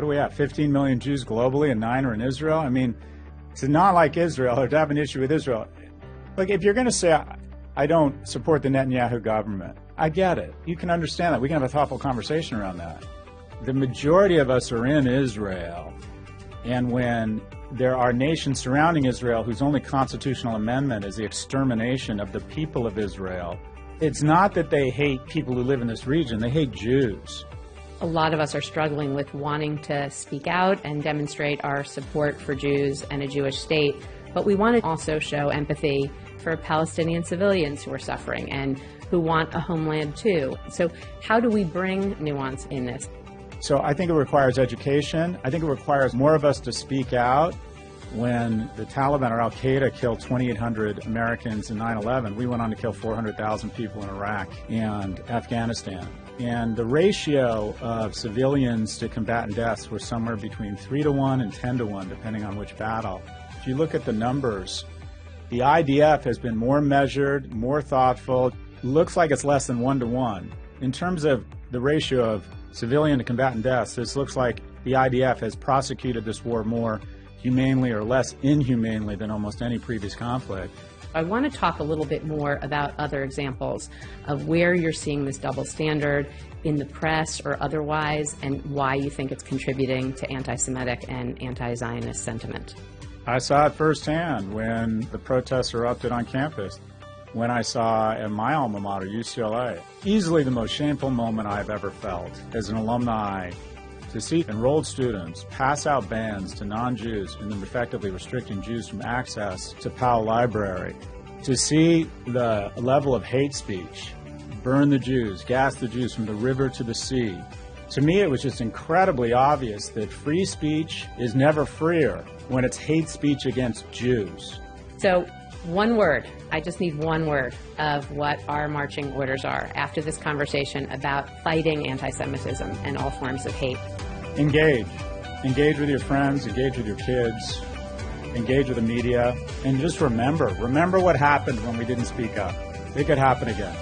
what do we have, 15 million Jews globally and 9 are in Israel? I mean, to not like Israel or to have an issue with Israel, look, if you're going to say, I don't support the Netanyahu government, I get it. You can understand that. We can have a thoughtful conversation around that. The majority of us are in Israel, and when there are nations surrounding Israel whose only constitutional amendment is the extermination of the people of Israel, it's not that they hate people who live in this region, they hate Jews. A lot of us are struggling with wanting to speak out and demonstrate our support for Jews and a Jewish state, but we want to also show empathy for Palestinian civilians who are suffering and who want a homeland too. So how do we bring nuance in this? So I think it requires education. I think it requires more of us to speak out. When the Taliban or Al-Qaeda killed 2,800 Americans in 9/11, we went on to kill 400,000 people in Iraq and Afghanistan. And the ratio of civilians to combatant deaths were somewhere between 3-to-1 and 10-to-1, depending on which battle. If you look at the numbers, the IDF has been more measured, more thoughtful. Looks like it's less than 1-to-1. In terms of the ratio of civilian to combatant deaths, this looks like the IDF has prosecuted this war more humanely or less inhumanely than almost any previous conflict. I want to talk a little bit more about other examples of where you're seeing this double standard in the press or otherwise, and why you think it's contributing to anti-Semitic and anti-Zionist sentiment. I saw it firsthand when the protests erupted on campus. When I saw at my alma mater, UCLA, easily the most shameful moment I've ever felt as an alumni, to see enrolled students pass out bans to non-Jews and then effectively restricting Jews from access to Powell Library, to see the level of hate speech, burn the Jews, gas the Jews from the river to the sea. To me, it was just incredibly obvious that free speech is never freer when it's hate speech against Jews. So, one word, I just need one word of what our marching orders are after this conversation about fighting anti-Semitism and all forms of hate. Engage. Engage with your friends, engage with your kids, engage with the media, and just remember what happened when we didn't speak up. It could happen again.